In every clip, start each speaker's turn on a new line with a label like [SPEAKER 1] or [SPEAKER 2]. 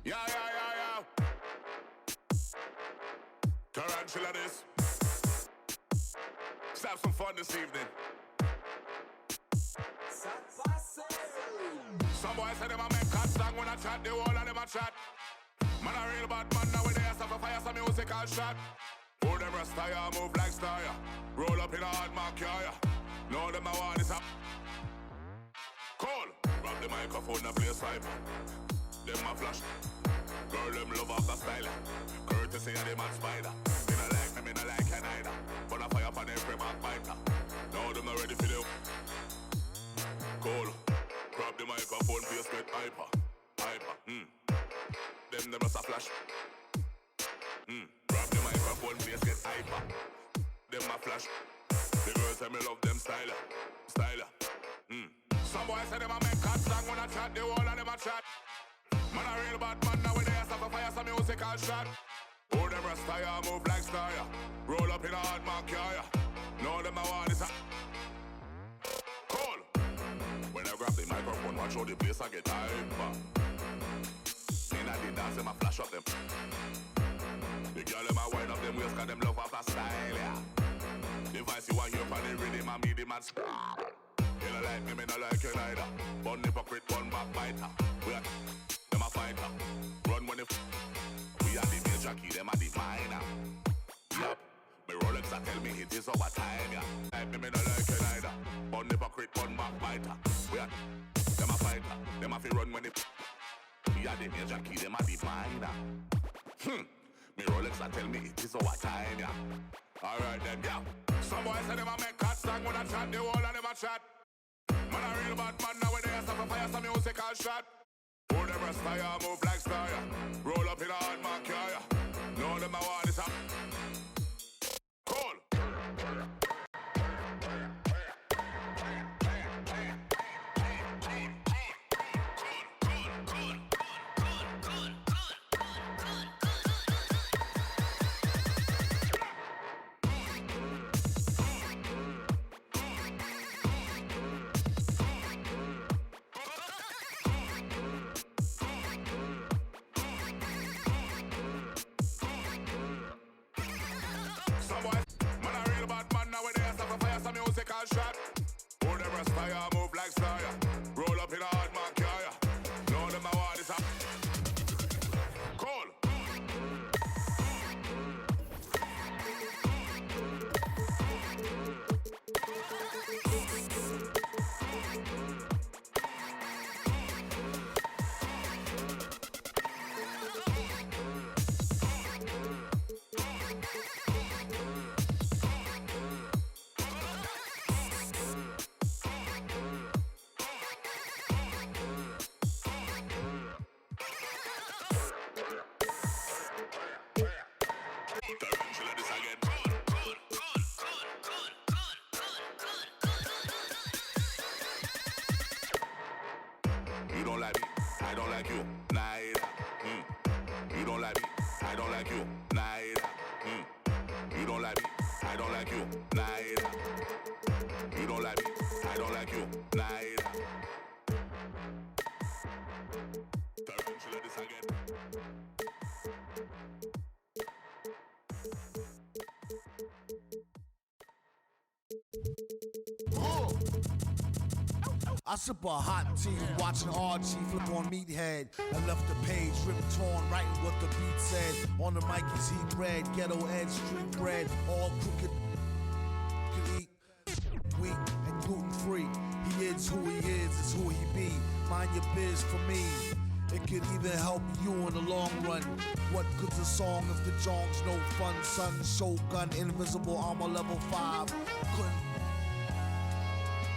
[SPEAKER 1] Yeah. Tarantula this. Let's have some fun this evening. Some boys say them a make cat song when I chat, the whole of them a chat. Man a real bad man now with the ass of a fire, some musical shot. Who them rasta ya move like star ya. Roll up in a hard mark ya. Know them a want this up. Call. Grab the microphone and play sniper. Them a flash. Girl them love off the style. Courtesy of the man spider. Me no like you neither. But I fire upon every backbiter. Now them not ready for the call. Grab the microphone, play straight hyper. Them just a flash. Grab the microphone, play straight hyper. Them a flash. The girls say me love them styler. Some boys say them a make cat song when I chat, the whole of them a chat. Man a real bad man now with the ass of a fire, some musical shot. Who them rasta ya move like star ya. Roll up in a hard mark ya. Know them a want this a call. When I grab the microphone, watch how the place I get hyper. Inna the dance, them a flash up them. The girl them a wind up them waist, cause them love off the style, yeah. The voice you want hear from the rhythm and me the man scream. You don't like me no like you neither. Bun hypocrite, bun backbiter. We are them a fighter. Run when we are the major key, them are the minor. Yup, me Rolex a tell me it is our time, yeah. Like me no like you neither. Bun hypocrite, bun backbiter. We are them a fighter. Them a fi run when we are the major key, them are the minor. Me Rolex a tell me it is our time, yeah. Alright then, yeah. Some boys say them a make cat song when I chat, the whole of them a chat. Man a real bad man now with the ass of a fire, some musical shot. Who them rasta ya move like star ya. Roll up in a hard mark ya. Know them a want this up. Call. Shot. Who them rasta ya move like star ya. Roll up in a hard mark ya. Know them a want this up. Call. You don't like me, I don't like you, neither. You don't like me, I don't like you, neither. You don't like me, I don't like you, neither. You don't like me, I don't like you, neither. Tarantula this again.
[SPEAKER 2] I sip a hot tea, watching Archie flip on Meathead. I left the page ripped torn, writing what the beat said. On the mic is heat bread, ghetto edge, street bread, all crooked. Can eat wheat and gluten free. He is who he is, it's who he be. Mind your biz for me. It could even help you in the long run. What good's a song if the jong's no fun? Son, Shogun, invisible armor level 5. Couldn't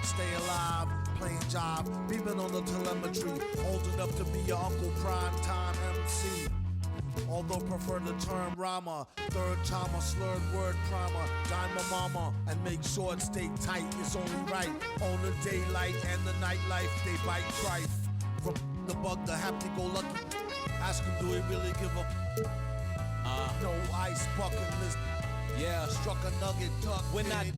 [SPEAKER 2] stay alive, playing job, beaming on the telemetry. Old enough to be your Uncle Prime Time MC. Although prefer the term Rama, third time a slurred word primer. Dime my mama and make sure it stay tight. It's only right on the daylight and the nightlife. They bite trife. From the bug to happy-go-lucky. Ask him, do he really give a no ice bucket list?
[SPEAKER 3] Yeah,
[SPEAKER 2] struck a nugget, tuck.
[SPEAKER 3] When I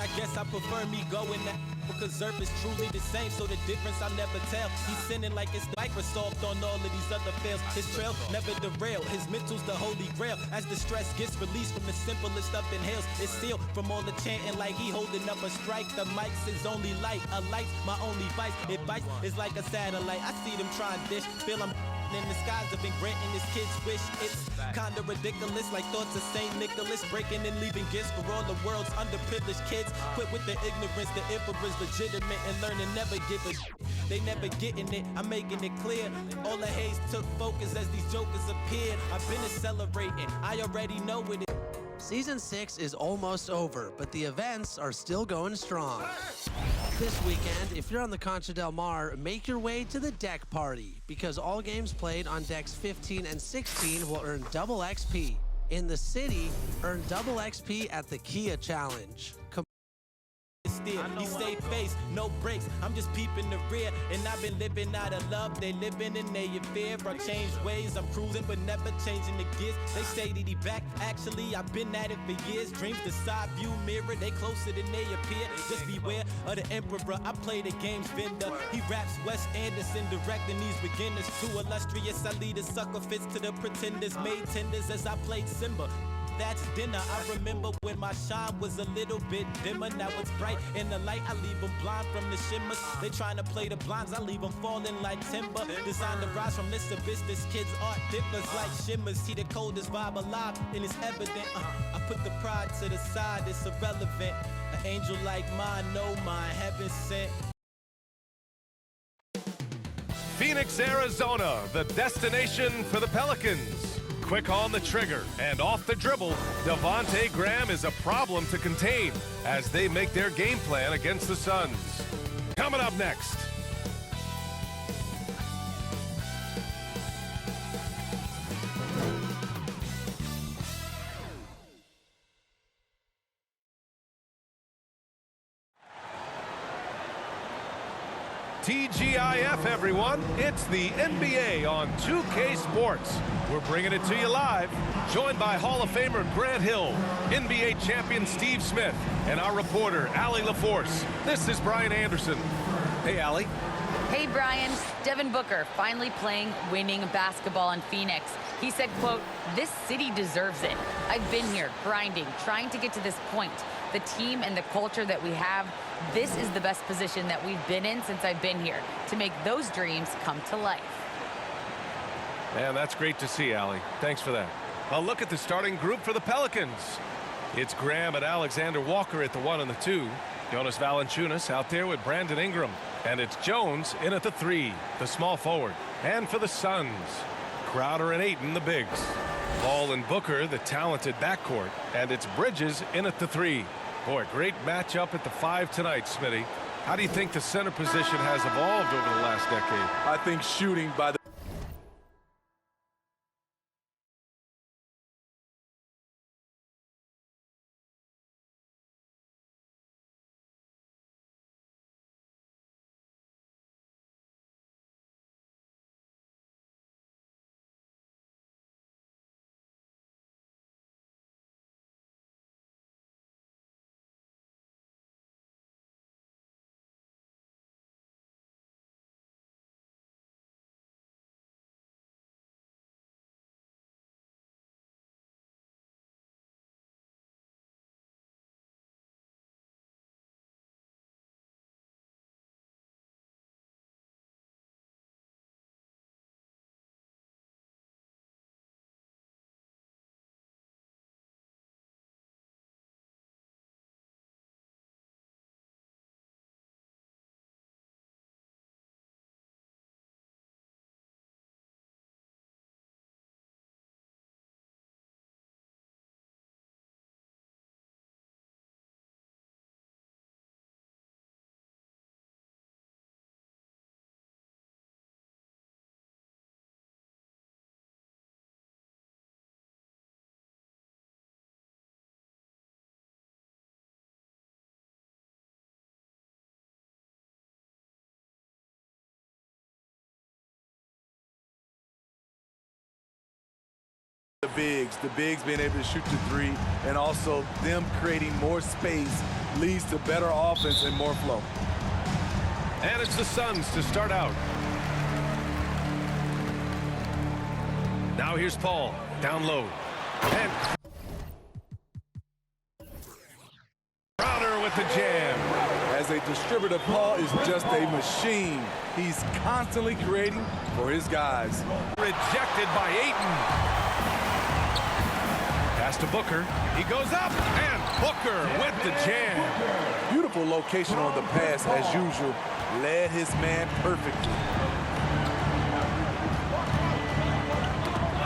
[SPEAKER 3] I guess I prefer me going that because Earth is truly the same, so the difference I'll never tell. He's sinning like it's Microsoft on all of these other fails. His trail never derail, his mental's the holy grail. As the stress gets released from the simplest stuff inhales, it's sealed from all the chanting like he holding up a strike. The mic's his only light, a light's my only vice. Advice is like a satellite, I see them trying to dish, feel I'm in the skies have been granting his kids wish. It's kinda ridiculous, like thoughts of Saint Nicholas, breaking and leaving gifts for all the world's underprivileged kids. Quit with the ignorance, the emperor's legitimate, and learn to never give a they never getting it, I'm making it clear. All the haze took focus as these jokers appeared. I've been accelerating, I already know it.
[SPEAKER 4] Season 6 is almost over, but the events are still going strong. This weekend, if you're on the Concha del Mar, make your way to the deck party, because all games played on decks 15 and 16 will earn double XP. In the city, earn double XP at the Kia Challenge.
[SPEAKER 3] He stay face, no brakes, I'm just peeping the rear. And I've been living out of love, they living in their fear. I changed ways, I'm cruising but never changing the gears. They say that he back, actually I've been at it for years. Dreams the side view mirror, they closer than they appear. Just beware of the emperor, I play the game's vendor. He raps Wes Anderson, directing these beginners. Too illustrious, I lead a sucker fits to the pretenders. Made tenders as I played Simba. That's dinner. I remember when my shine was a little bit dimmer. Now it's bright in the light. I leave them blind from the shimmers. They trying to play the blinds. I leave them falling like timber. Designed to rise from this abyss. This kid's art differs like shimmers. See the coldest vibe alive, and it's evident. I put the pride to the side. It's irrelevant. An angel like mine, no mine, heaven sent.
[SPEAKER 5] Phoenix, Arizona, the destination for the Pelicans. Quick on the trigger and off the dribble, Devontae Graham is a problem to contain as they make their game plan against the Suns. Coming up next. TGIF, everyone. It's the NBA on 2K Sports. We're bringing it to you live, joined by Hall of Famer Grant Hill, NBA champion Steve Smith, and our reporter, Allie LaForce. This is Brian Anderson. Hey, Allie.
[SPEAKER 6] Hey, Brian. Devin Booker finally playing winning basketball in Phoenix. He said, quote, "This city deserves it. I've been here grinding, trying to get to this point. The team and the culture that we have, this is the best position that we've been in since I've been here to make those dreams come to life."
[SPEAKER 5] Man, that's great to see, Allie. Thanks for that. Well, look at the starting group for the Pelicans. It's Graham and Alexander Walker at the 1 and the 2. Jonas Valanciunas out there with Brandon Ingram. And it's Jones in at the 3, the small forward. And for the Suns, Crowder and Ayton, the bigs. Ball and Booker, the talented backcourt. And it's Bridges in at the 3. Boy, great matchup at the 5 tonight, Smitty. How do you think the center position has evolved over the last decade?
[SPEAKER 7] I think shooting by the The bigs being able to shoot the three, and also them creating more space leads to better offense and more flow.
[SPEAKER 5] And it's the Suns to start out. Now here's Paul, down low. And Crowder with the jam.
[SPEAKER 7] As a distributor, Paul is just a machine. He's constantly creating for his guys.
[SPEAKER 5] Rejected by Ayton. Pass to Booker. He goes up, and Booker with the jam.
[SPEAKER 7] Beautiful location on the pass, as usual. Led his man perfectly.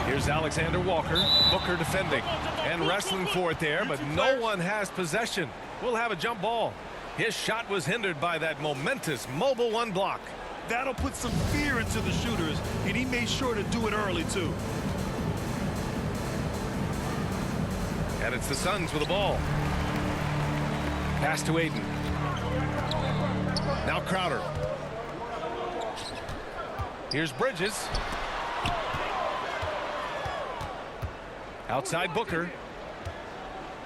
[SPEAKER 5] Here's Alexander Walker. Booker defending and wrestling for it there, but no one has possession. We'll have a jump ball. His shot was hindered by that momentous mobile one block.
[SPEAKER 8] That'll put some fear into the shooters, and he made sure to do it early, too.
[SPEAKER 5] And it's the Suns with the ball. Pass to Ayton. Now Crowder. Here's Bridges. Outside Booker.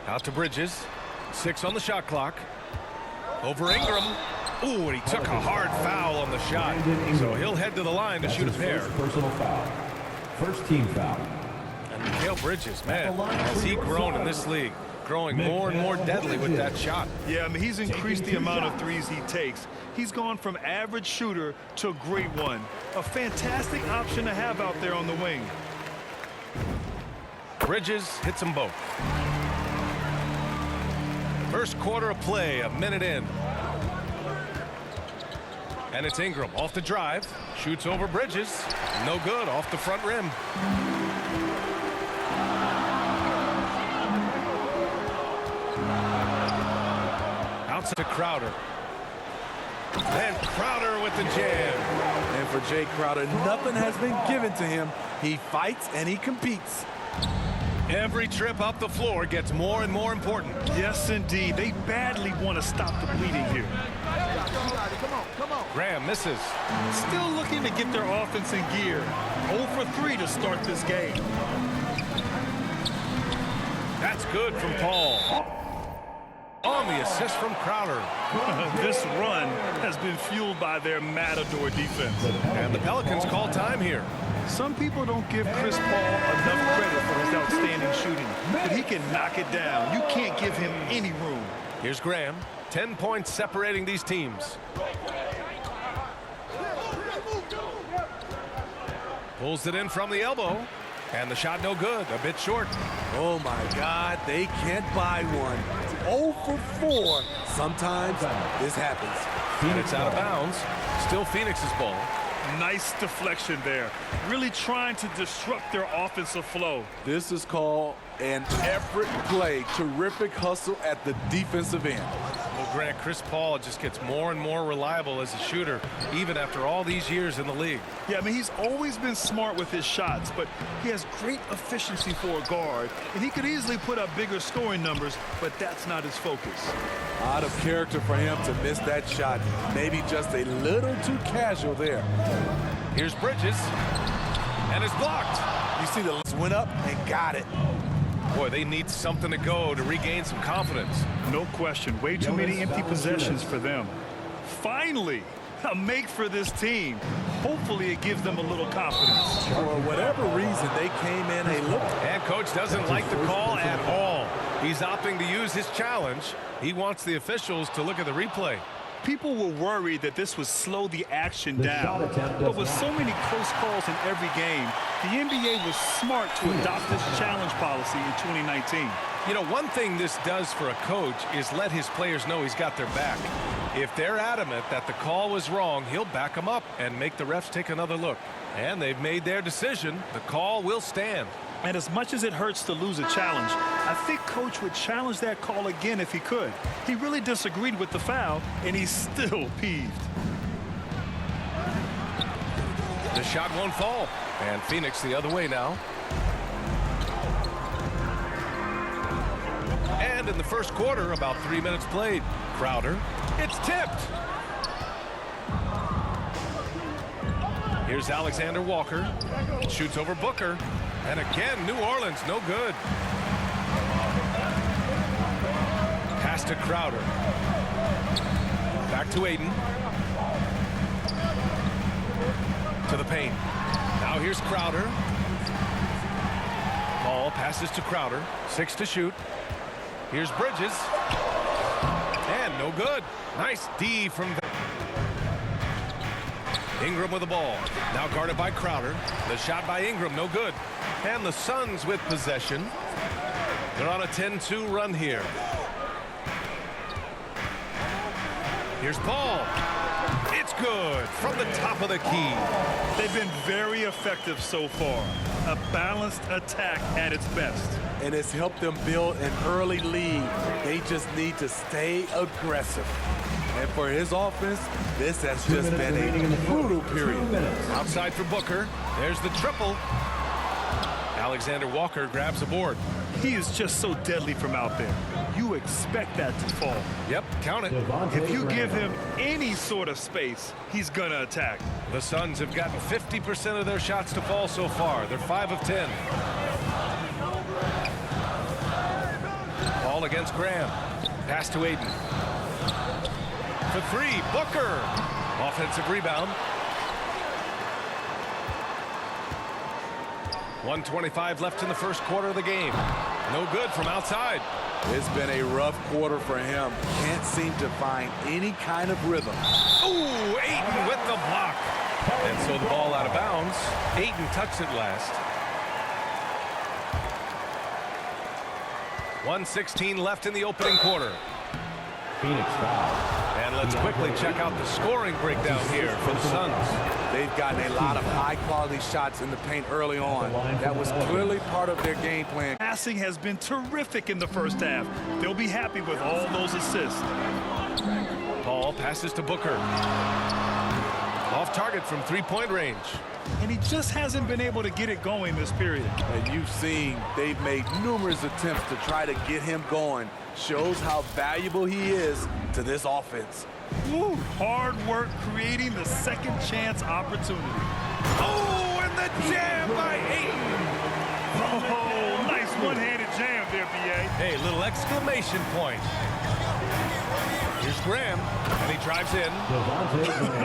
[SPEAKER 5] Out to Bridges. 6 on the shot clock. Over Ingram. Ooh, and he took a hard foul on the shot. So he'll head to the line to shoot a pair.
[SPEAKER 9] Personal foul. First team foul.
[SPEAKER 5] And Mikal Bridges, man, has he grown in this league? Growing more and more deadly with that shot.
[SPEAKER 8] Yeah, I mean, he's increased the amount of threes he takes. He's gone from average shooter to a great one. A fantastic option to have out there on the wing.
[SPEAKER 5] Bridges hits them both. First quarter of play, a minute in. And it's Ingram off the drive. Shoots over Bridges. No good, off the front rim. Outside to Crowder. And Crowder with the jam.
[SPEAKER 7] And for Jay Crowder, nothing has been given to him. He fights and he competes.
[SPEAKER 5] Every trip up the floor gets more and more important.
[SPEAKER 8] Yes, indeed. They badly want to stop the bleeding here.
[SPEAKER 5] Graham misses.
[SPEAKER 8] Still looking to get their offense in gear. 0 for 3 to start this game.
[SPEAKER 5] That's good from Paul. On the assist from Crowder.
[SPEAKER 8] This run has been fueled by their Matador defense.
[SPEAKER 5] And the Pelicans call time here.
[SPEAKER 8] Some people don't give Chris Paul enough credit for his outstanding shooting, but he can knock it down. You can't give him any room.
[SPEAKER 5] Here's Graham. 10 points separating these teams. Pulls it in from the elbow. And the shot no good. A bit short.
[SPEAKER 7] Oh, my God. They can't buy one. 0 for 4. Sometimes this happens.
[SPEAKER 5] And it's out of bounds. Still Phoenix's ball.
[SPEAKER 8] Nice deflection there. Really trying to disrupt their offensive flow.
[SPEAKER 7] This is called an effort play. Terrific hustle at the defensive end.
[SPEAKER 5] Well, Grant, Chris Paul just gets more and more reliable as a shooter, even after all these years in the league.
[SPEAKER 8] Yeah, I mean, he's always been smart with his shots, but he has great efficiency for a guard, and he could easily put up bigger scoring numbers, but that's not his focus.
[SPEAKER 7] Out of character for him to miss that shot. Maybe just a little too casual there.
[SPEAKER 5] Here's Bridges, and it's blocked.
[SPEAKER 7] You see the lights went up and got it.
[SPEAKER 5] Boy, they need something to go to regain some confidence.
[SPEAKER 8] No question. Way too many empty possessions for them. Finally, a make for this team. Hopefully it gives them a little confidence.
[SPEAKER 7] For whatever reason, they came in a little.
[SPEAKER 5] And coach doesn't like the call at all. He's opting to use his challenge. He wants the officials to look at the replay.
[SPEAKER 8] People were worried that this would slow the action down. But with so many close calls in every game, the NBA was smart to adopt this challenge policy in 2019.
[SPEAKER 5] You know, one thing this does for a coach is let his players know he's got their back. If they're adamant that the call was wrong, he'll back them up and make the refs take another look. And they've made their decision. The call will stand.
[SPEAKER 8] And as much as it hurts to lose a challenge, I think Coach would challenge that call again if he could. He really disagreed with the foul, and he's still peeved.
[SPEAKER 5] The shot won't fall. And Phoenix the other way now. And in the first quarter, about 3 minutes played. Crowder. It's tipped. Here's Alexander Walker. Shoots over Booker. And again, New Orleans, no good. Pass to Crowder. Back to Aiden. To the paint. Now here's Crowder. Ball passes to Crowder. 6 to shoot. Here's Bridges. And no good. Nice D from Ingram with the ball. Now guarded by Crowder. The shot by Ingram, no good. And the Suns with possession. They're on a 10-2 run here. Here's Paul. It's good from the top of the key.
[SPEAKER 8] They've been very effective so far. A balanced attack at its best.
[SPEAKER 7] And it's helped them build an early lead. They just need to stay aggressive. And for his offense, this has just been a brutal period.
[SPEAKER 5] Outside for Booker. There's the triple. Alexander Walker grabs a board.
[SPEAKER 8] He is just so deadly from out there. You expect that to fall.
[SPEAKER 5] Yep, count it.
[SPEAKER 8] If you give him any sort of space, he's going to attack.
[SPEAKER 5] The Suns have gotten 50% of their shots to fall so far. They're 5 of 10. Ball against Graham. Pass to Aiden. For 3, Booker. Offensive rebound. 1:25 left in the first quarter of the game. No good from outside.
[SPEAKER 7] It's been a rough quarter for him. Can't seem to find any kind of rhythm.
[SPEAKER 5] Ooh, Ayton with the block. And so the ball out of bounds. Ayton touched it last. 1:16 left in the opening quarter.
[SPEAKER 9] Phoenix foul.
[SPEAKER 5] And let's quickly check out the scoring breakdown here for the Suns.
[SPEAKER 7] They've gotten a lot of high-quality shots in the paint early on. That was clearly part of their game plan.
[SPEAKER 8] Passing has been terrific in the first half. They'll be happy with all those assists.
[SPEAKER 5] Paul passes to Booker. Off target from three-point range.
[SPEAKER 8] And he just hasn't been able to get it going this period.
[SPEAKER 7] And you've seen they've made numerous attempts to try to get him going. Shows how valuable he is to this offense.
[SPEAKER 8] Woo, hard work creating the second chance opportunity.
[SPEAKER 5] Oh, and the jam by Ayton.
[SPEAKER 8] Oh, nice one-handed jam there, B.A.
[SPEAKER 5] Hey, little exclamation point. Here's Graham, and he drives in.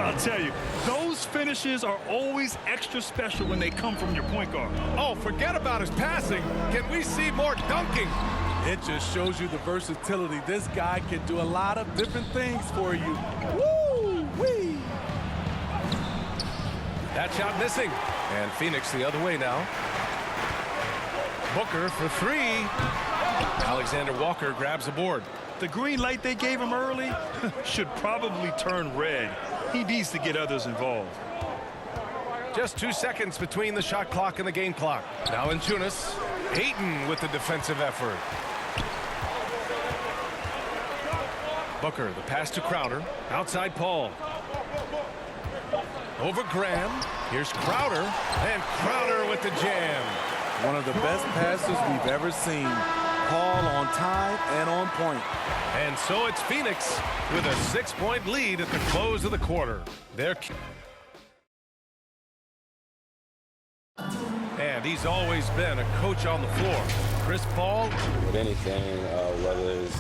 [SPEAKER 8] I'll tell you, those finishes are always extra special when they come from your point guard.
[SPEAKER 5] Oh, forget about his passing. Can we see more dunking?
[SPEAKER 7] It just shows you the versatility. This guy can do a lot of different things for you. Woo-wee!
[SPEAKER 5] That shot missing. And Phoenix the other way now. Booker for 3. Alexander Walker grabs a board.
[SPEAKER 8] The green light they gave him early should probably turn red. He needs to get others involved.
[SPEAKER 5] Just 2 seconds between the shot clock and the game clock. Valanciunas. Ayton with the defensive effort. Booker, the pass to Crowder. Outside Paul. Over Graham. Here's Crowder. And Crowder with the jam.
[SPEAKER 7] One of the best passes we've ever seen. Paul on time and on point.
[SPEAKER 5] And so it's Phoenix with a 6-point lead at the close of the quarter. And he's always been a coach on the floor. Chris Paul.
[SPEAKER 10] With anything, whether it's...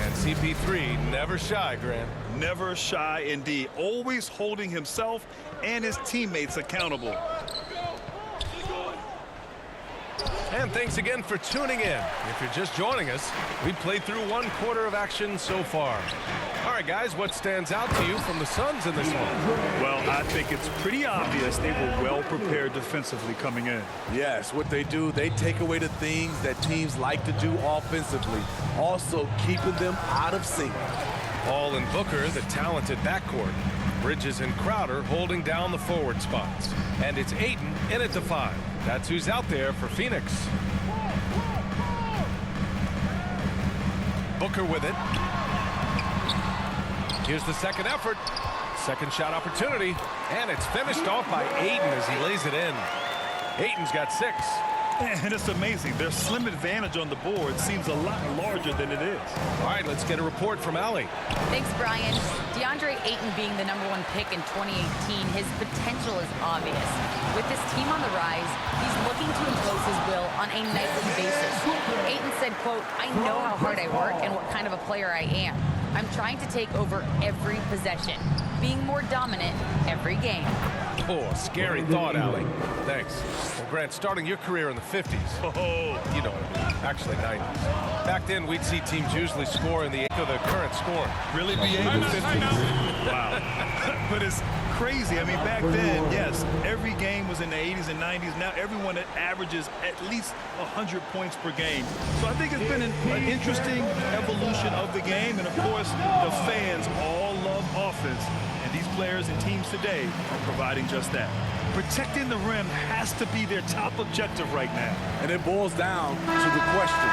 [SPEAKER 5] And CP3, never shy, Graham.
[SPEAKER 8] Never shy indeed. Always holding himself and his teammates accountable.
[SPEAKER 5] And thanks again for tuning in. If you're just joining us, we played through 1 quarter of action so far. All right, guys, what stands out to you from the Suns in this one?
[SPEAKER 8] Well, I think it's pretty obvious they were well prepared defensively coming in.
[SPEAKER 7] Yes, what they do, they take away the things that teams like to do offensively, also keeping them out of sync.
[SPEAKER 5] Paul and Booker, the talented backcourt. Bridges and Crowder holding down the forward spots. And it's Ayton in at the 5. That's who's out there for Phoenix. Booker with it. Here's the second effort. Second shot opportunity. And it's finished off by Ayton as he lays it in. Ayton's got 6.
[SPEAKER 8] And it's amazing. Their slim advantage on the board seems a lot larger than it is.
[SPEAKER 5] All right, let's get a report from Allie.
[SPEAKER 6] Thanks, Brian. DeAndre Ayton being the #1 pick in 2018, his potential is obvious. With this team on the rise, he's looking to impose his will on a nightly basis. Ayton said, quote, "I know how hard I work and what kind of a player I am. I'm trying to take over every possession, being more dominant every game."
[SPEAKER 5] Oh, scary thought, Allie. Thanks. Well, Grant, starting your career in the 50s.
[SPEAKER 8] Oh,
[SPEAKER 5] You know, actually 90s. Back then, we'd see teams usually score in the 8th of the current score.
[SPEAKER 8] really be able to 50s? Wow. But it's crazy. I mean, back then, yes, every game was in the 80s and 90s. Now everyone averages at least 100 points per game. So I think it's been an interesting evolution of the game. And, of course, the fans all love offense. And these players and teams today are providing just that. Protecting the rim has to be their top objective right now.
[SPEAKER 7] And it boils down to the question.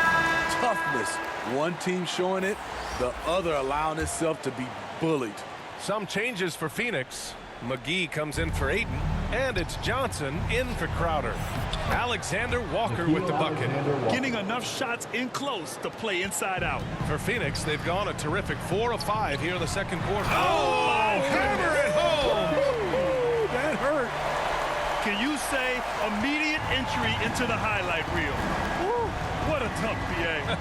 [SPEAKER 7] Toughness. One team showing it, the other allowing itself to be bullied.
[SPEAKER 5] Some changes for Phoenix. McGee comes in for Ayton, and it's Johnson in for Crowder. Alexander Walker with the bucket.
[SPEAKER 8] Getting enough shots in close to play inside out.
[SPEAKER 5] For Phoenix, they've gone a terrific 4 of 5 here in the second quarter. Oh, hammer it home!
[SPEAKER 7] That hurt.
[SPEAKER 8] Can you say immediate entry into the highlight reel? Woo, what a tough PA.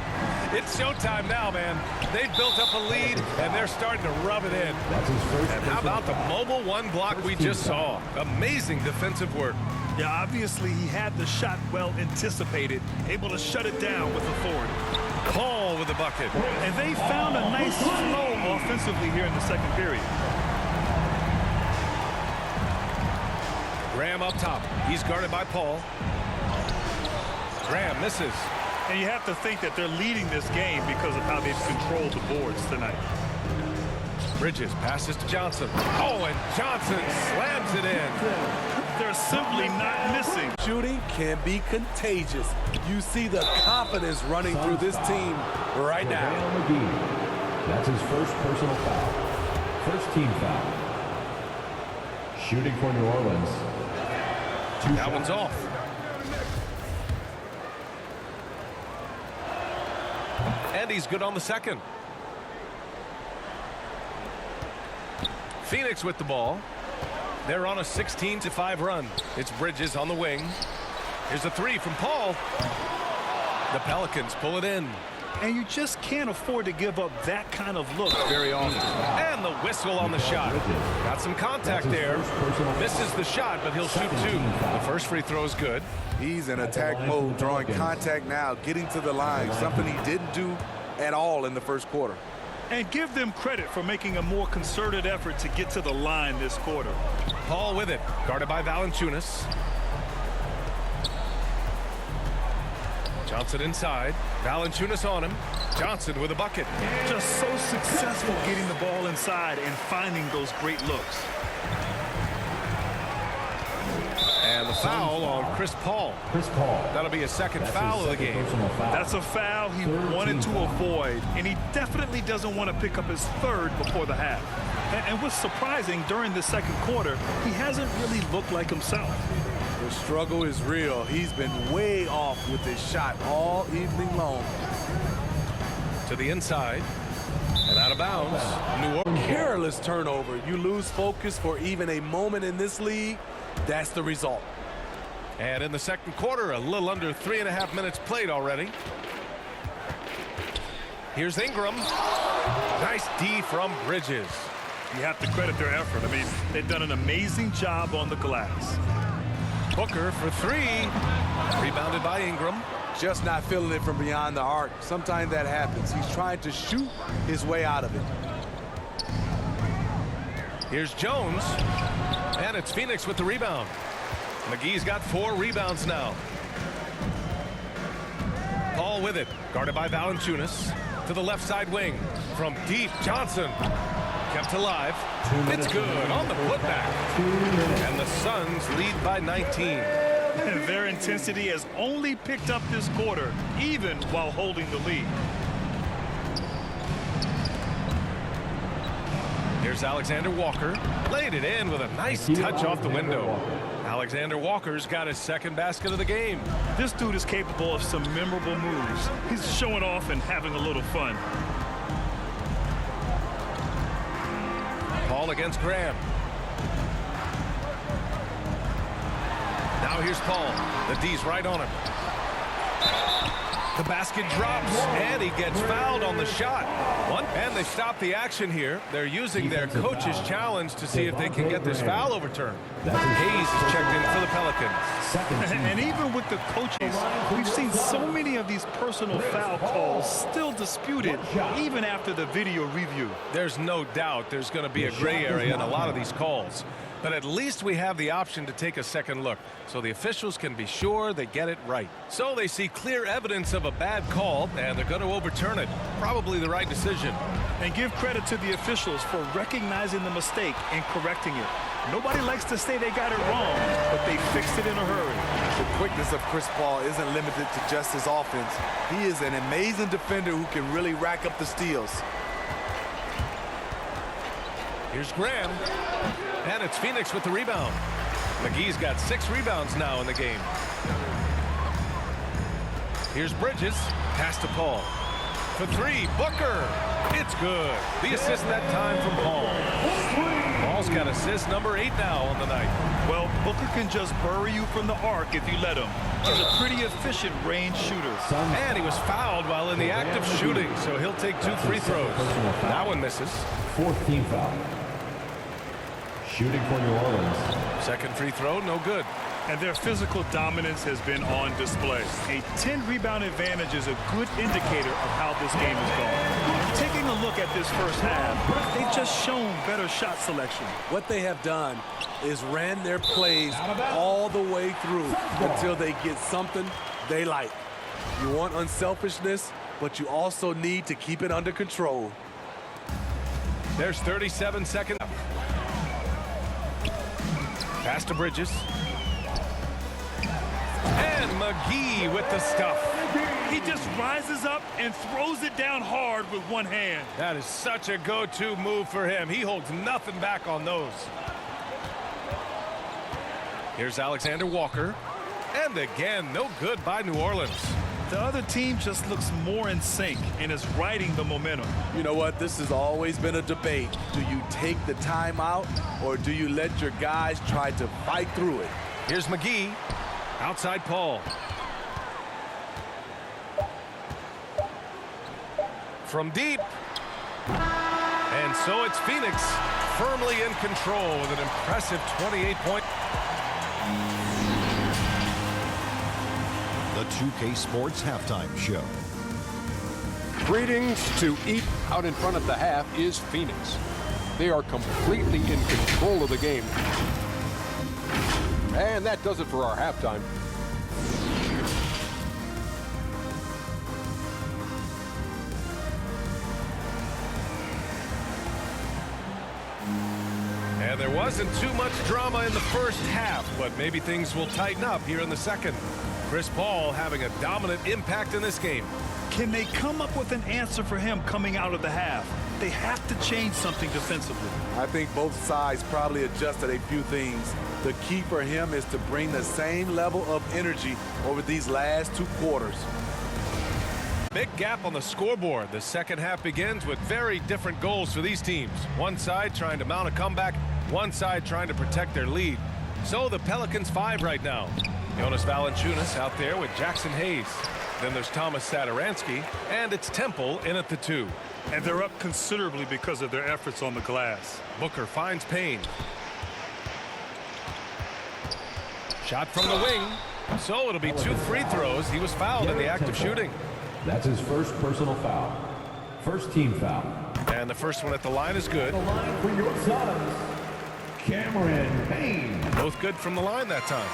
[SPEAKER 5] It's showtime now, man. They've built up a lead, and they're starting to rub it in.
[SPEAKER 9] That's his first.
[SPEAKER 5] And how about the mobile one block we just saw? Amazing defensive work.
[SPEAKER 8] Yeah, obviously he had the shot well anticipated, able to shut it down with authority.
[SPEAKER 5] Paul with the bucket.
[SPEAKER 8] And they found a nice flow offensively here in the second period.
[SPEAKER 5] Graham up top. He's guarded by Paul. Graham misses.
[SPEAKER 8] And you have to think that they're leading this game because of how they've controlled the boards tonight.
[SPEAKER 5] Bridges passes to Johnson. Oh, and Johnson slams it in.
[SPEAKER 8] They're simply not missing.
[SPEAKER 7] Shooting can be contagious. You see the confidence running through this team right now.
[SPEAKER 9] McGee. That's his first personal foul. First team foul. Shooting for New Orleans.
[SPEAKER 5] That one's off. And he's good on the second. Phoenix with the ball. They're on a 16-5 run. It's Bridges on the wing. Here's a three from Paul. The Pelicans pull it in.
[SPEAKER 8] And you just can't afford to give up that kind of look very often.
[SPEAKER 5] And the whistle on the shot. Got some contact there. Misses the shot, but he'll shoot two. The first free throw is good.
[SPEAKER 7] He's in attack mode, drawing contact now, getting to the line, something he didn't do at all in the first quarter.
[SPEAKER 8] And give them credit for making a more concerted effort to get to the line this quarter.
[SPEAKER 5] Paul with it, guarded by Valanciunas. Johnson inside. Valanciunas on him. Johnson with a bucket.
[SPEAKER 8] Just so successful getting the ball inside and finding those great looks.
[SPEAKER 5] And the foul on Chris Paul.
[SPEAKER 9] Chris Paul.
[SPEAKER 5] That'll be a second foul of the game.
[SPEAKER 8] That's a foul he wanted to avoid, and he definitely doesn't want to pick up his third before the half. And what's surprising, during the second quarter, he hasn't really looked like himself.
[SPEAKER 7] The struggle is real. He's been way off with his shot all evening long.
[SPEAKER 5] To the inside. And out of bounds. New Orleans.
[SPEAKER 7] Careless turnover. You lose focus for even a moment in this league. That's the result.
[SPEAKER 5] And in the second quarter, a little under 3.5 minutes played already. Here's Ingram. Nice D from Bridges.
[SPEAKER 8] You have to credit their effort. I mean, they've done an amazing job on the glass.
[SPEAKER 5] Booker for three. Rebounded by Ingram.
[SPEAKER 7] Just not feeling it from beyond the arc. Sometimes that happens. He's trying to shoot his way out of it.
[SPEAKER 5] Here's Jones. And it's Phoenix with the rebound. McGee's got 4 rebounds now. Paul with it. Guarded by Valanciunas. To the left side wing. From deep, Johnson. Kept alive. It's good on the putback. And the Suns lead by 19.
[SPEAKER 8] And their intensity has only picked up this quarter, even while holding the lead.
[SPEAKER 5] Here's Alexander Walker. Laid it in with a nice touch off the window. Alexander Walker's got his second basket of the game.
[SPEAKER 8] This dude is capable of some memorable moves. He's showing off and having a little fun.
[SPEAKER 5] Paul against Graham. Now here's Paul. The D's right on him. The basket drops, and he gets fouled on the shot. And they stop the action here. They're using their coach's challenge to see if they can get this foul overturned. Hayes is checked in for the Pelicans.
[SPEAKER 8] And even with the coaches, we've seen so many of these personal foul calls still disputed, even after the video review.
[SPEAKER 5] There's no doubt there's going to be a gray area in a lot of these calls. But at least we have the option to take a second look, so the officials can be sure they get it right. So they see clear evidence of a bad call, and they're going to overturn it. Probably the right decision.
[SPEAKER 8] And give credit to the officials for recognizing the mistake and correcting it. Nobody likes to say they got it wrong, but they fixed it in a hurry.
[SPEAKER 7] The quickness of Chris Paul isn't limited to just his offense. He is an amazing defender who can really rack up the steals.
[SPEAKER 5] Here's Graham. And it's Phoenix with the rebound. McGee's got 6 rebounds now in the game. Here's Bridges. Pass to Paul. For 3, Booker. It's good. The assist that time from Paul. Paul's got assist number 8 now on the night.
[SPEAKER 8] Well, Booker can just bury you from the arc if you let him. He's a pretty efficient range shooter.
[SPEAKER 5] And he was fouled while in the act of shooting, so he'll take 2 free throws. That one misses.
[SPEAKER 9] 4th team foul. Shooting for New Orleans.
[SPEAKER 5] Second free throw, no good.
[SPEAKER 8] And their physical dominance has been on display. A 10-rebound advantage is a good indicator of how this game is going. Taking a look at this first half, they've just shown better shot selection.
[SPEAKER 7] What they have done is ran their plays all the way through until they get something they like. You want unselfishness, but you also need to keep it under control.
[SPEAKER 5] There's 37 seconds. Pass to Bridges. And McGee with the stuff.
[SPEAKER 8] He just rises up and throws it down hard with one hand.
[SPEAKER 5] That is such a go-to move for him. He holds nothing back on those. Here's Alexander Walker. And again, no good by New Orleans.
[SPEAKER 8] The other team just looks more in sync and is riding the momentum.
[SPEAKER 7] You know what? This has always been a debate. Do you take the timeout or do you let your guys try to fight through it?
[SPEAKER 5] Here's McGee. Outside Paul. From deep. And so it's Phoenix firmly in control with an impressive 28-point.
[SPEAKER 11] The 2K Sports Halftime Show.
[SPEAKER 12] Greetings. To eat out in front of the half is Phoenix. They are completely in control of the game. And that does it for our halftime.
[SPEAKER 5] And there wasn't too much drama in the first half, but maybe things will tighten up here in the second. Chris Paul having a dominant impact in this game.
[SPEAKER 8] Can they come up with an answer for him coming out of the half? They have to change something defensively.
[SPEAKER 7] I think both sides probably adjusted a few things. The key for him is to bring the same level of energy over these last 2 quarters.
[SPEAKER 5] Big gap on the scoreboard. The second half begins with very different goals for these teams. One side trying to mount a comeback, one side trying to protect their lead. So the Pelicans 5 right now. Jonas Valanciunas out there with Jackson Hayes. Then there's Thomas Satoransky, and it's Temple in at the 2.
[SPEAKER 8] And they're up considerably because of their efforts on the glass.
[SPEAKER 5] Booker finds Payne. Shot from the wing. So it'll be 2 free throws. He was fouled in the act of shooting.
[SPEAKER 9] That's his first personal foul. First team foul.
[SPEAKER 5] And the first one at the line is good.
[SPEAKER 9] The line for your Suns, Cameron Payne.
[SPEAKER 5] Both good from the line that time.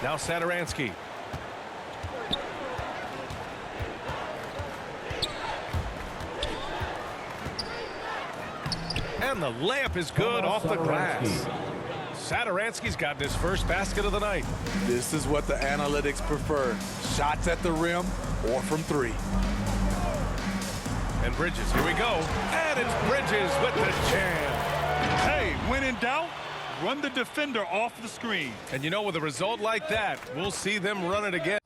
[SPEAKER 5] Now Satoransky. And the layup is good off the glass. Satoransky's gotten his first basket of the night.
[SPEAKER 7] This is what the analytics prefer. Shots at the rim or from 3.
[SPEAKER 5] And Bridges, here we go. And it's Bridges with the jam.
[SPEAKER 8] Hey, When in doubt, run the defender off the screen.
[SPEAKER 5] And you know, with a result like that, we'll see them run it again.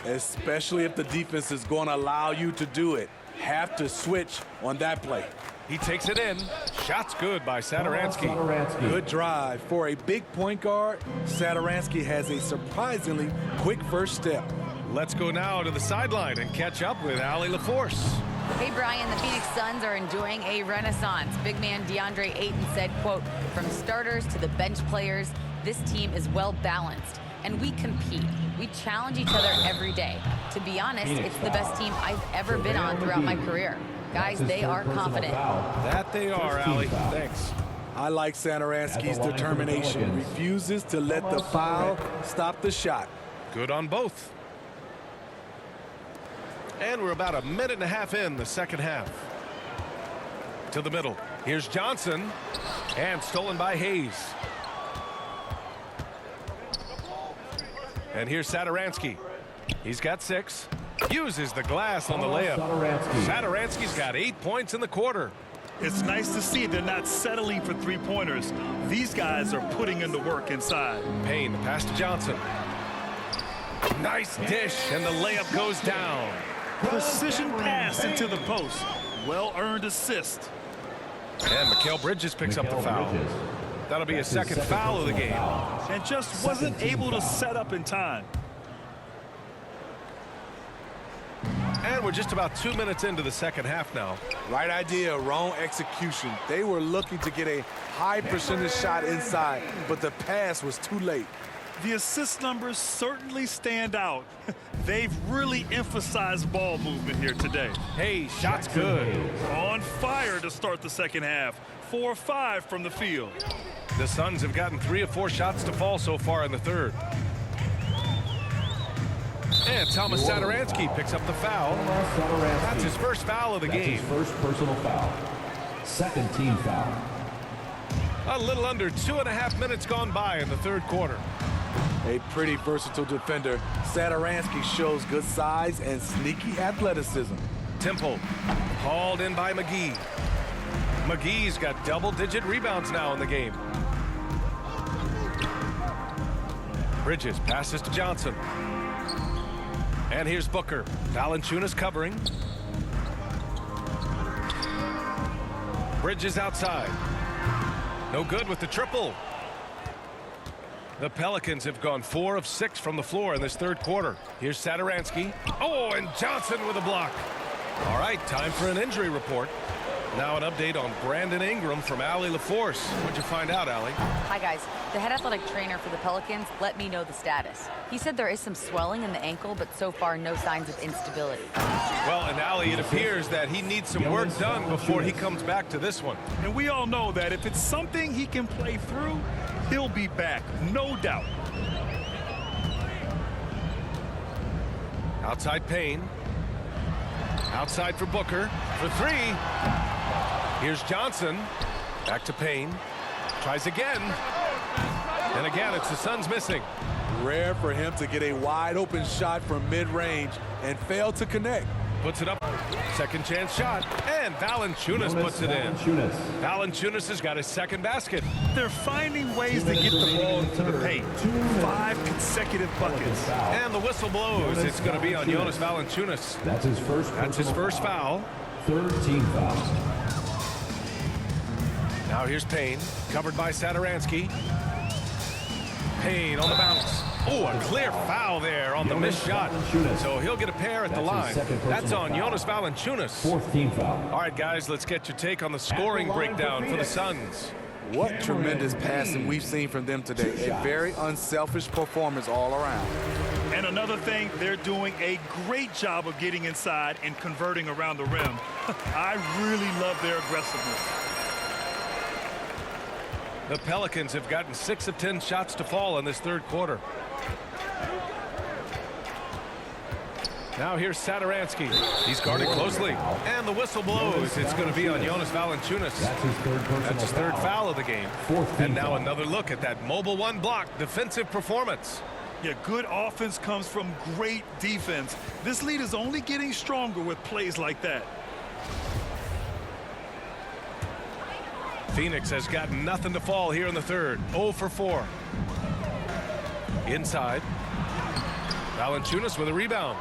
[SPEAKER 7] Especially if the defense is going to allow you to do it. Have to switch on that play.
[SPEAKER 5] He takes it in. Shot's good by Satoransky.
[SPEAKER 7] Good drive. For a big point guard, Satoransky has a surprisingly quick first step.
[SPEAKER 5] Let's go now to the sideline and catch up with Allie LaForce.
[SPEAKER 6] Hey, Brian, the Phoenix Suns are enjoying a renaissance. Big man DeAndre Ayton said, quote, "From starters to the bench players, this team is well balanced, and we compete. We challenge each other every day. To be honest, it's the best team I've ever been on throughout my career. Guys, they are confident."
[SPEAKER 5] That they are, Allie. Thanks.
[SPEAKER 7] I like Satoransky's determination. Refuses to let the foul stop the shot.
[SPEAKER 5] Good on both. And we're about a minute and a half in the second half. To the middle. Here's Johnson. And stolen by Hayes. And here's Satoransky. He's got 6. Uses the glass on the layup. Satoransky's got 8 points in the quarter.
[SPEAKER 8] It's nice to see they're not settling for three-pointers. These guys are putting in the work inside.
[SPEAKER 5] Payne, pass to Johnson. Nice dish, and the layup goes down.
[SPEAKER 8] Precision pass into the post. Well-earned assist.
[SPEAKER 5] And Mikal Bridges picks up the foul. That'll be his second foul of the game.
[SPEAKER 8] And just wasn't able to set up in time.
[SPEAKER 5] And we're just about 2 minutes into the second half now.
[SPEAKER 7] Right idea, wrong execution. They were looking to get a high percentage shot inside, but the pass was too late.
[SPEAKER 8] The assist numbers certainly stand out. They've really emphasized ball movement here today.
[SPEAKER 5] Hey, shot's good.
[SPEAKER 8] On fire to start the second half. 4 of 5 from the field.
[SPEAKER 5] The Suns have gotten 3 of 4 shots to fall so far in the third. And Thomas Satoransky picks up the foul. That's his first foul of the game.
[SPEAKER 9] His first personal foul. Second team foul.
[SPEAKER 5] A little under 2.5 minutes gone by in the third quarter.
[SPEAKER 7] A pretty versatile defender. Satoransky shows good size and sneaky athleticism.
[SPEAKER 5] Temple hauled in by McGee. McGee's got double-digit rebounds now in the game. Bridges passes to Johnson. And here's Booker. Valanciunas covering. Bridges outside. No good with the triple. The Pelicans have gone 4 of 6 from the floor in this third quarter. Here's Satoransky. Oh, and Johnson with a block. All right, time for an injury report. Now an update on Brandon Ingram from Allie LaForce. What'd you find out, Allie?
[SPEAKER 6] Hi, guys. The head athletic trainer for the Pelicans let me know the status. He said there is some swelling in the ankle, but so far no signs of instability.
[SPEAKER 5] Well, and Allie, it appears that he needs some work done before he comes back to this one.
[SPEAKER 8] And we all know that if it's something he can play through, he'll be back, no doubt.
[SPEAKER 5] Outside Payne. Outside for Booker. For 3. Here's Johnson. Back to Payne. Tries again. And again, it's the Suns missing.
[SPEAKER 7] Rare for him to get a wide open shot from mid-range and fail to connect.
[SPEAKER 5] Puts it up. Second chance shot. And Valanciunas puts it in. Valanciunas has got his second basket.
[SPEAKER 8] They're finding ways to get the ball into the paint. 5 consecutive buckets.
[SPEAKER 5] And the whistle blows. It's going to be on Jonas Valanciunas.
[SPEAKER 9] That's his first
[SPEAKER 5] foul.
[SPEAKER 9] Third team foul.
[SPEAKER 5] Now here's Payne, covered by Satoransky. Payne on the bounce. Oh, a clear foul there on the missed shot. So he'll get a pair at the line. That's on Jonas Valanciunas.
[SPEAKER 9] Fourth team foul.
[SPEAKER 5] All right, guys, let's get your take on the scoring breakdown for the Suns.
[SPEAKER 7] What tremendous passing we've seen from them today. A very unselfish performance all around.
[SPEAKER 8] And another thing, they're doing a great job of getting inside and converting around the rim. I really love their aggressiveness.
[SPEAKER 5] The Pelicans have gotten 6 of 10 shots to fall in this third quarter. Now here's Satoransky. He's guarded closely. And the whistle blows. It's going to be on Jonas Valanciunas. That's his third foul of the game. And now another look at that mobile one block defensive performance.
[SPEAKER 8] Yeah, good offense comes from great defense. This lead is only getting stronger with plays like that.
[SPEAKER 5] Phoenix has got nothing to fall here in the third. 0 for 4. Inside. Valanciunas with a rebound.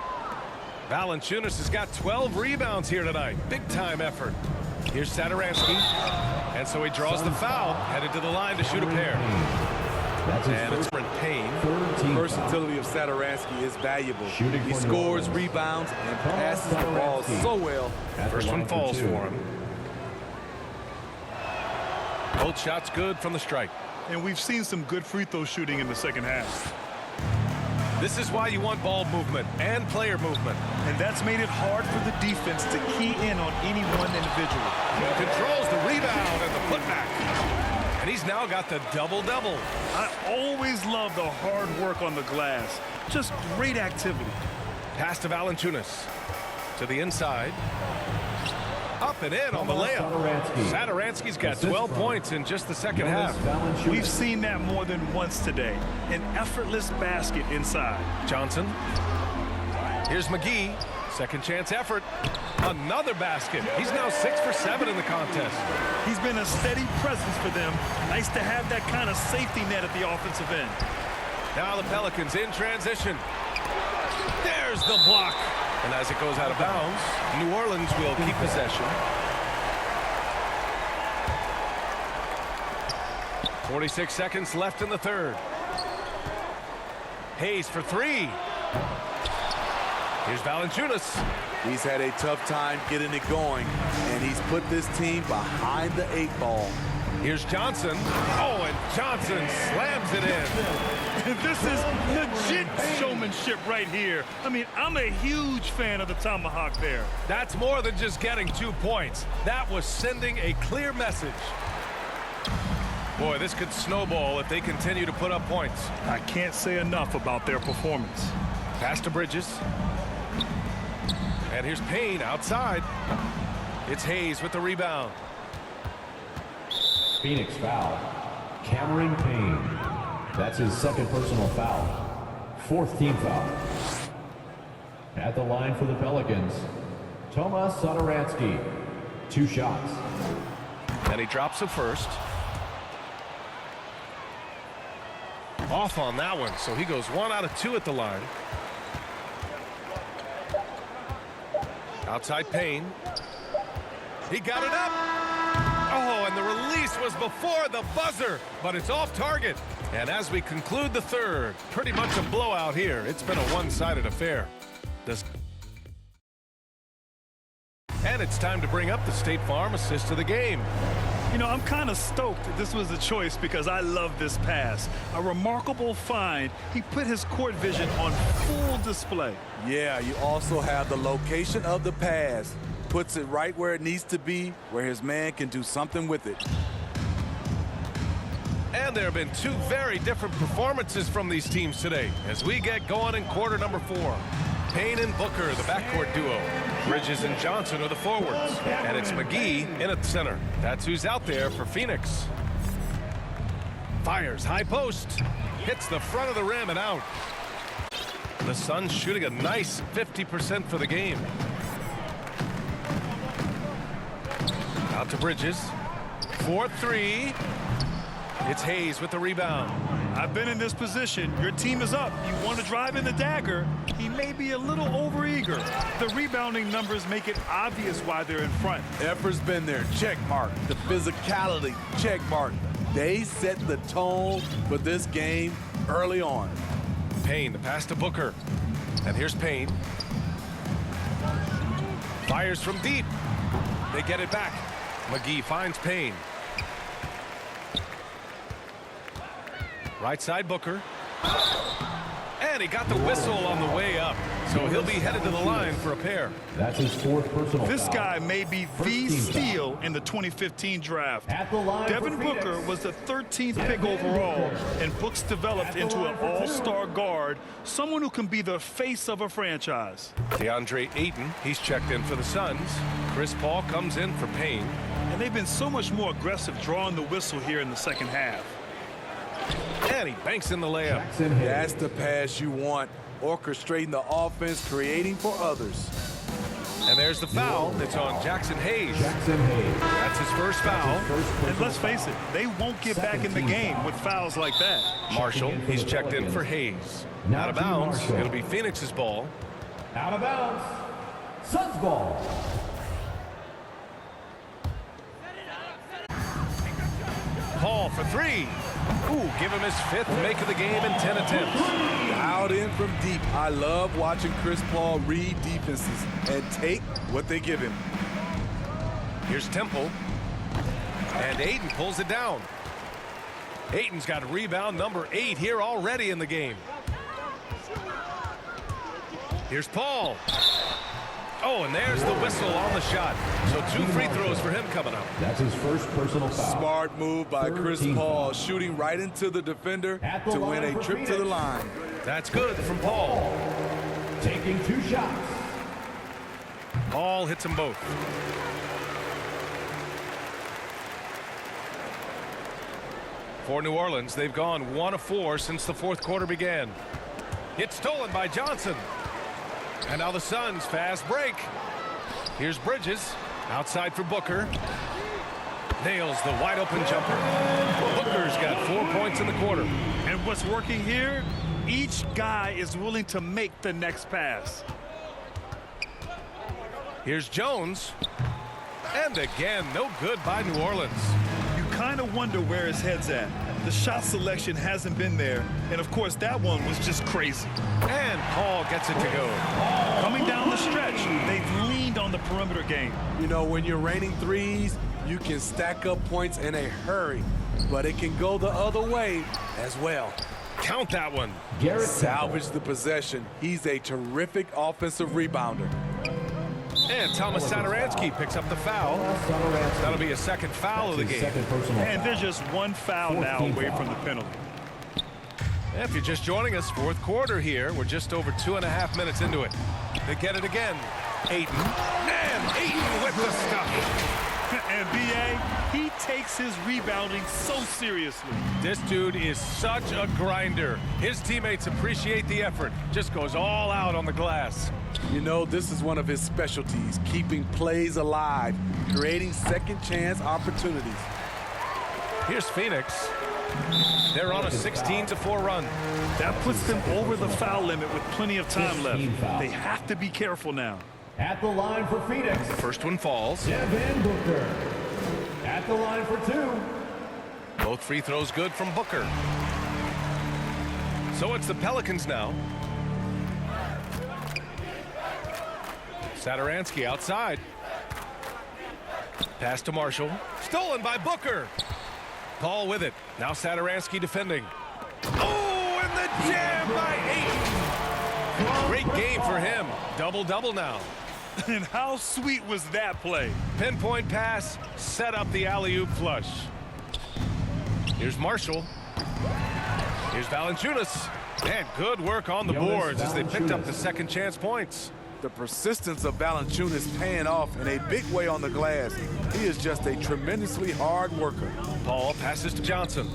[SPEAKER 5] Valanciunas has got 12 rebounds here tonight. Big time effort. Here's Satoransky. And so he draws the foul, headed to the line to shoot a pair. And it's Brent Payne.
[SPEAKER 7] The versatility of Satoransky is valuable. He scores, rebounds, and passes the ball so well.
[SPEAKER 5] First one falls for him. Both shots good from the strike.
[SPEAKER 8] And we've seen some good free throw shooting in the second half.
[SPEAKER 5] This is why you want ball movement and player movement.
[SPEAKER 8] And that's made it hard for the defense to key in on any one individual.
[SPEAKER 5] He controls the rebound and the putback. And he's now got the double-double.
[SPEAKER 8] I always love the hard work on the glass. Just great activity.
[SPEAKER 5] Pass to Valanciunas. To the inside. Up and in on the layup. Satoransky's got 12 points in just the second half.
[SPEAKER 8] We've seen that more than once today. An effortless basket inside.
[SPEAKER 5] Johnson. Here's McGee. Second chance effort. Another basket. He's now 6 for 7 in the contest.
[SPEAKER 8] He's been a steady presence for them. Nice to have that kind of safety net at the offensive end.
[SPEAKER 5] Now the Pelicans in transition. There's the block. And as it goes out of bounds, New Orleans will keep possession. 46 seconds left in the third. Hayes for 3. Here's Valanciunas.
[SPEAKER 7] He's had a tough time getting it going, and he's put this team behind the 8 ball.
[SPEAKER 5] Here's Johnson. Oh, and Johnson slams it in.
[SPEAKER 8] This is legit showmanship right here. I mean, I'm a huge fan of the tomahawk there.
[SPEAKER 5] That's more than just getting 2 points. That was sending a clear message. Boy, this could snowball if they continue to put up points.
[SPEAKER 8] I can't say enough about their performance.
[SPEAKER 5] Pass to Bridges. And here's Payne outside. It's Hayes with the rebound.
[SPEAKER 9] Phoenix foul. Cameron Payne. That's his second personal foul. 4th team foul. At the line for the Pelicans, Tomas Satoransky. 2 shots.
[SPEAKER 5] And he drops the first. Off on that one, so he goes 1 out of 2 at the line. Outside Payne. He got it up. Oh, and the release was before the buzzer, but it's off target. And as we conclude the third, pretty much a blowout here. It's been a one-sided affair. And it's time to bring up the State Farm assist of the game.
[SPEAKER 8] You know, I'm kind of stoked that this was a choice because I love this pass. A remarkable find. He put his court vision on full display.
[SPEAKER 7] Yeah, you also have the location of the pass. Puts it right where it needs to be, where his man can do something with it.
[SPEAKER 5] And there have been 2 very different performances from these teams today as we get going in quarter number 4. Payne and Booker, the backcourt duo. Bridges and Johnson are the forwards. And it's McGee in at the center. That's who's out there for Phoenix. Fires high post. Hits the front of the rim and out. The Suns shooting a nice 50% for the game. Out to Bridges. 4-3. It's Hayes with the rebound.
[SPEAKER 8] I've been in this position. Your team is up. You want to drive in the dagger. He may be a little overeager. The rebounding numbers make it obvious why they're in front.
[SPEAKER 7] Effort's been there. Check mark. The physicality. Check mark. They set the tone for this game early on.
[SPEAKER 5] Payne, the pass to Booker. And here's Payne. Fires from deep. They get it back. McGee finds Payne. Right side Booker. And he got the whistle on the way up. So he'll be headed to the line for a pair.
[SPEAKER 9] That's his 4th personal
[SPEAKER 8] This
[SPEAKER 9] foul.
[SPEAKER 8] guy may be the steal in the 2015 draft.
[SPEAKER 9] At the line
[SPEAKER 8] Devin Booker was the 13th pick overall, and Brooks developed into an all-star guard, someone who can be the face of a franchise.
[SPEAKER 5] DeAndre Ayton, he's checked in for the Suns. Chris Paul comes in for Payne.
[SPEAKER 8] And they've been so much more aggressive drawing the whistle here in the second half.
[SPEAKER 5] And he banks in the layup.
[SPEAKER 7] That's the pass you want. Orchestrating the offense, creating for others.
[SPEAKER 5] And there's the foul. It's on Jackson Hayes.
[SPEAKER 9] Jackson Hayes.
[SPEAKER 5] That's his first foul.
[SPEAKER 8] And let's face it, they won't get back in the game with fouls like that.
[SPEAKER 5] Marshall, he's checked in for Hayes. Out of bounds. It'll be Phoenix's ball.
[SPEAKER 9] Out of bounds. Suns ball.
[SPEAKER 5] Paul for three. Ooh, give him his fifth make of the game in 10 attempts.
[SPEAKER 7] Out in from deep. I love watching Chris Paul read defenses and take what they give him.
[SPEAKER 5] Here's Temple. And Ayton pulls it down. Ayton's got rebound number 8 here already in the game. Here's Paul. Oh, and there's the whistle on the shot. So 2 free throws for him coming up.
[SPEAKER 9] That's his first personal foul.
[SPEAKER 7] Smart move by Chris Paul, shooting right into the defender to win a trip to the line.
[SPEAKER 5] That's good from Paul.
[SPEAKER 9] Taking 2 shots.
[SPEAKER 5] Paul hits them both. For New Orleans, they've gone 1 of 4 since the fourth quarter began. It's stolen by Johnson. And now the Suns fast break. Here's Bridges outside for Booker. Nails the wide open jumper. Booker's got 4 points in the quarter.
[SPEAKER 8] And what's working here, each guy is willing to make the next pass.
[SPEAKER 5] Here's Jones. And again, no good by New Orleans.
[SPEAKER 8] You kind of wonder where his head's at. The shot selection hasn't been there. And, of course, that one was just crazy.
[SPEAKER 5] And Paul gets it to go.
[SPEAKER 8] Coming down the stretch, they've leaned on the perimeter game.
[SPEAKER 7] You know, when you're raining threes, you can stack up points in a hurry. But it can go the other way as well.
[SPEAKER 5] Count that one.
[SPEAKER 9] Garrett
[SPEAKER 7] Salvage the possession. He's a terrific offensive rebounder.
[SPEAKER 5] And Thomas Satoransky picks up the foul. That'll be a second foul of the game.
[SPEAKER 8] And they're just 1 foul now away from the penalty.
[SPEAKER 5] If you're just joining us, fourth quarter here. We're just over 2.5 minutes into it. They get it again. Ayton. And Ayton with the stuff.
[SPEAKER 8] And B.A., he takes his rebounding so seriously.
[SPEAKER 5] This dude is such a grinder. His teammates appreciate the effort. Just goes all out on the glass.
[SPEAKER 7] You know, this is one of his specialties, keeping plays alive, creating second chance opportunities.
[SPEAKER 5] Here's Phoenix. They're on a 16-4 run.
[SPEAKER 8] That puts them over the foul limit with plenty of time left. They have to be careful now.
[SPEAKER 9] At the line for Phoenix.
[SPEAKER 5] First one falls.
[SPEAKER 9] Devin Booker. At the line for 2.
[SPEAKER 5] Both free throws good from Booker. So it's the Pelicans now. Satoransky outside. Pass to Marshall. Stolen by Booker. Paul with it. Now Satoransky defending. Oh, and the jam by Ayton. Great game for him. Double-double now.
[SPEAKER 8] And how sweet was that play?
[SPEAKER 5] Pinpoint pass, set up the alley-oop flush. Here's Marshall. Here's Valanciunas. And good work on the boards as they picked up the second chance points.
[SPEAKER 7] The persistence of Valanciunas paying off in a big way on the glass. He is just a tremendously hard worker.
[SPEAKER 5] Paul passes to Johnson.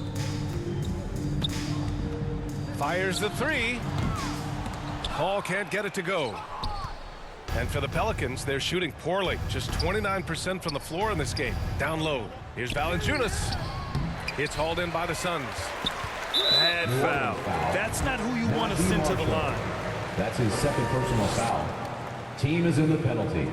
[SPEAKER 5] Fires the 3. Paul can't get it to go. And for the Pelicans, they're shooting poorly. Just 29% from the floor in this game. Down low. Here's Valanciunas. It's hauled in by the Suns.
[SPEAKER 8] Bad foul. That's not who you want to send to the line.
[SPEAKER 9] That's his second personal foul. Team is in the penalty.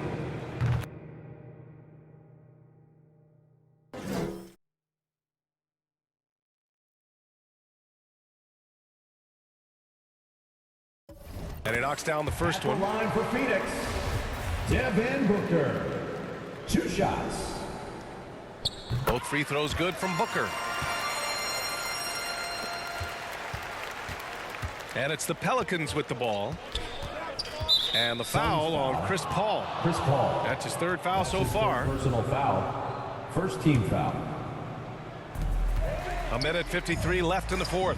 [SPEAKER 5] And he knocks down the first one.
[SPEAKER 9] Line for Phoenix. Devin Booker. 2 shots.
[SPEAKER 5] Both free throws good from Booker. And it's the Pelicans with the ball. And the foul on Chris Paul.
[SPEAKER 9] Chris Paul.
[SPEAKER 5] That's his 3rd foul so far.
[SPEAKER 9] Personal foul. First team foul.
[SPEAKER 5] A minute 53 left in the fourth.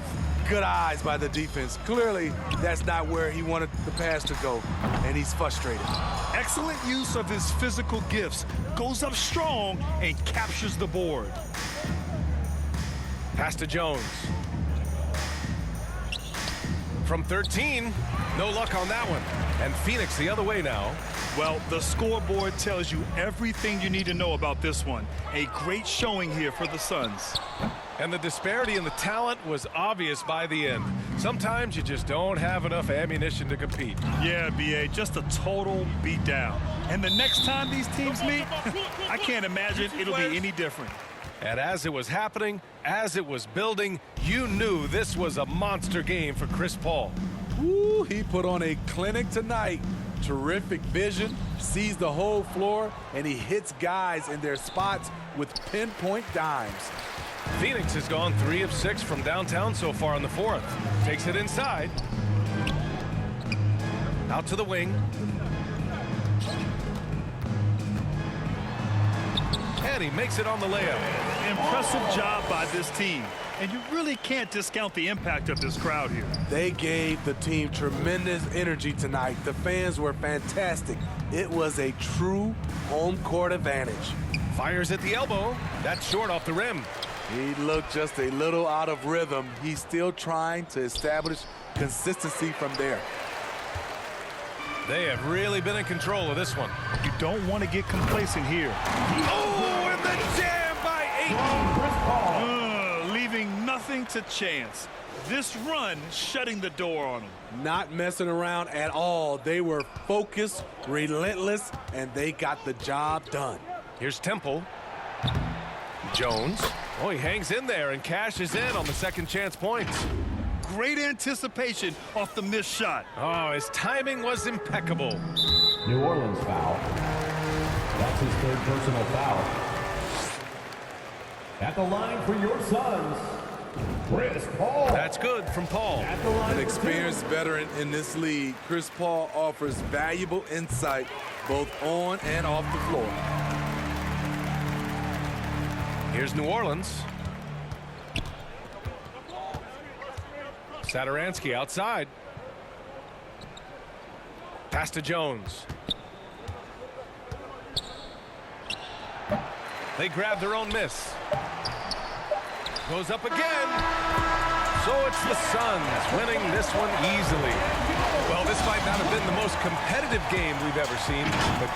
[SPEAKER 7] Good eyes by the defense. Clearly, that's not where he wanted the pass to go, and he's frustrated.
[SPEAKER 8] Excellent use of his physical gifts. Goes up strong and captures the board.
[SPEAKER 5] Pass to Jones. From 13, no luck on that one. And Phoenix the other way now.
[SPEAKER 8] Well, the scoreboard tells you everything you need to know about this one. A great showing here for the Suns.
[SPEAKER 5] And the disparity in the talent was obvious by the end. Sometimes you just don't have enough ammunition to compete.
[SPEAKER 8] Yeah, B.A., just a total beatdown. And the next time these teams meet, I can't imagine it'll be any different.
[SPEAKER 5] And as it was happening, as it was building, you knew this was a monster game for Chris Paul.
[SPEAKER 7] Woo, he put on a clinic tonight. Terrific vision, sees the whole floor, and he hits guys in their spots with pinpoint dimes.
[SPEAKER 5] Phoenix has gone 3 of 6 from downtown so far in the fourth. Takes it inside. Out to the wing. And he makes it on the layup.
[SPEAKER 8] Impressive job by this team. And you really can't discount the impact of this crowd here.
[SPEAKER 7] They gave the team tremendous energy tonight. The fans were fantastic. It was a true home court advantage.
[SPEAKER 5] Fires at the elbow. That's short off the rim.
[SPEAKER 7] He looked just a little out of rhythm. He's still trying to establish consistency from there.
[SPEAKER 5] They have really been in control of this one.
[SPEAKER 8] You don't want to get complacent here.
[SPEAKER 5] Oh, and the jam by 8.
[SPEAKER 8] Leaving nothing to chance. This run shutting the door on them.
[SPEAKER 7] Not messing around at all. They were focused, relentless, and they got the job done.
[SPEAKER 5] Here's Temple. Jones. Oh, he hangs in there and cashes in on the second chance points.
[SPEAKER 8] Great anticipation off the missed shot.
[SPEAKER 5] Oh, his timing was impeccable.
[SPEAKER 9] New Orleans foul. That's his third personal foul. At the line for your Suns, Chris Paul.
[SPEAKER 5] That's good from Paul.
[SPEAKER 7] An experienced veteran in this league, Chris Paul offers valuable insight both on and off the floor.
[SPEAKER 5] Here's New Orleans. Satoransky outside. Pass to Jones. They grab their own miss. Goes up again. So it's the Suns winning this one easily. Well, this might not have been the most competitive game we've ever seen, but